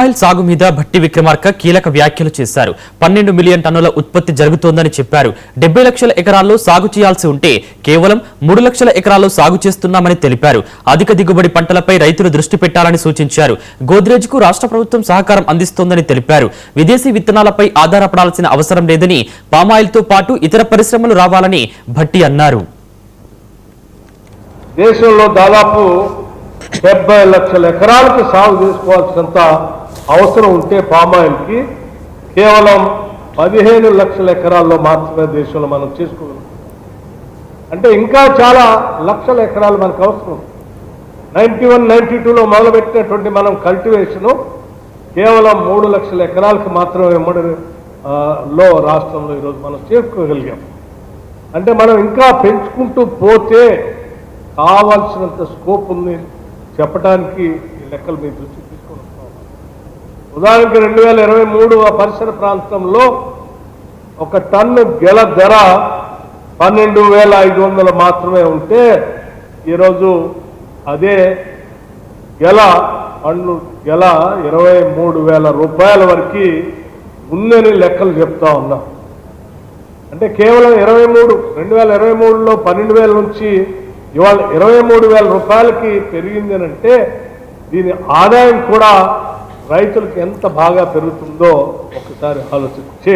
Oil సాగు మీద భట్టి విక్రమార్క కీలక వ్యాఖ్యలు చేశారు. 12 మిలియన్ టన్నుల ఉత్పత్తి జరుగుతోందని చెప్పారు. 70 లక్షల ఎకరాల్లో సాగు చేయాల్సి ఉంటే కేవలం 3 లక్షల ఎకరాల్లో సాగు చేస్తున్నామని తెలిపారు. అధిక దిగుబడి పంటలపై రైతులు దృష్టి పెట్టాలని సూచించారు. గోద్రేజ్కు రాష్ట్ర ప్రభుత్వం సహకారం అందిస్తోందని తెలిపారు. విదేశీ విత్తనాలపై ఆధారపడాల్సిన అవసరం లేదని, పామాయిల్తో పాటు ఇతర పరిశ్రమలు రావాలని భట్టి అన్నారు. దేశంలో దాదాపు 70 లక్షల ఎకరాలకు సాగు చేసుకోవాల్సినంత అవసరం ఉంటే పామాయిల్కి కేవలం 15 లక్షల ఎకరాల్లో మాత్రమే దేశంలో మనం చేసుకోగలం. అంటే ఇంకా చాలా లక్షల ఎకరాలు మనకు అవసరం. 91, 92లో మొదలుపెట్టినటువంటి మనం కల్టివేషను కేవలం 3 లక్షల ఎకరాలకు మాత్రమే లో రాష్ట్రంలో ఈరోజు మనం చేసుకోగలిగాం. అంటే మనం ఇంకా పెంచుకుంటూ పోతే కావాల్సినంత స్కోప్ ఉంది చెప్పడానికి ఈ లెక్కలు మీ దృష్టి తీసుకొని వస్తాం. ఉదాహరణకి 2023 పరిసర ప్రాంతంలో ఒక టన్ను గెల ధర 12,500 మాత్రమే ఉంటే ఈరోజు అదే గెల 23,000 రూపాయల వరకు ఉందని లెక్కలు చెప్తా ఉన్నాం. అంటే కేవలం 2023లో 12,000 నుంచి ఇవాళ 23,000 రూపాయలకి పెరిగిందని అంటే దీని ఆదాయం కూడా రైతులకు ఎంత బాగా పెరుగుతుందో ఒకసారి ఆలోచించే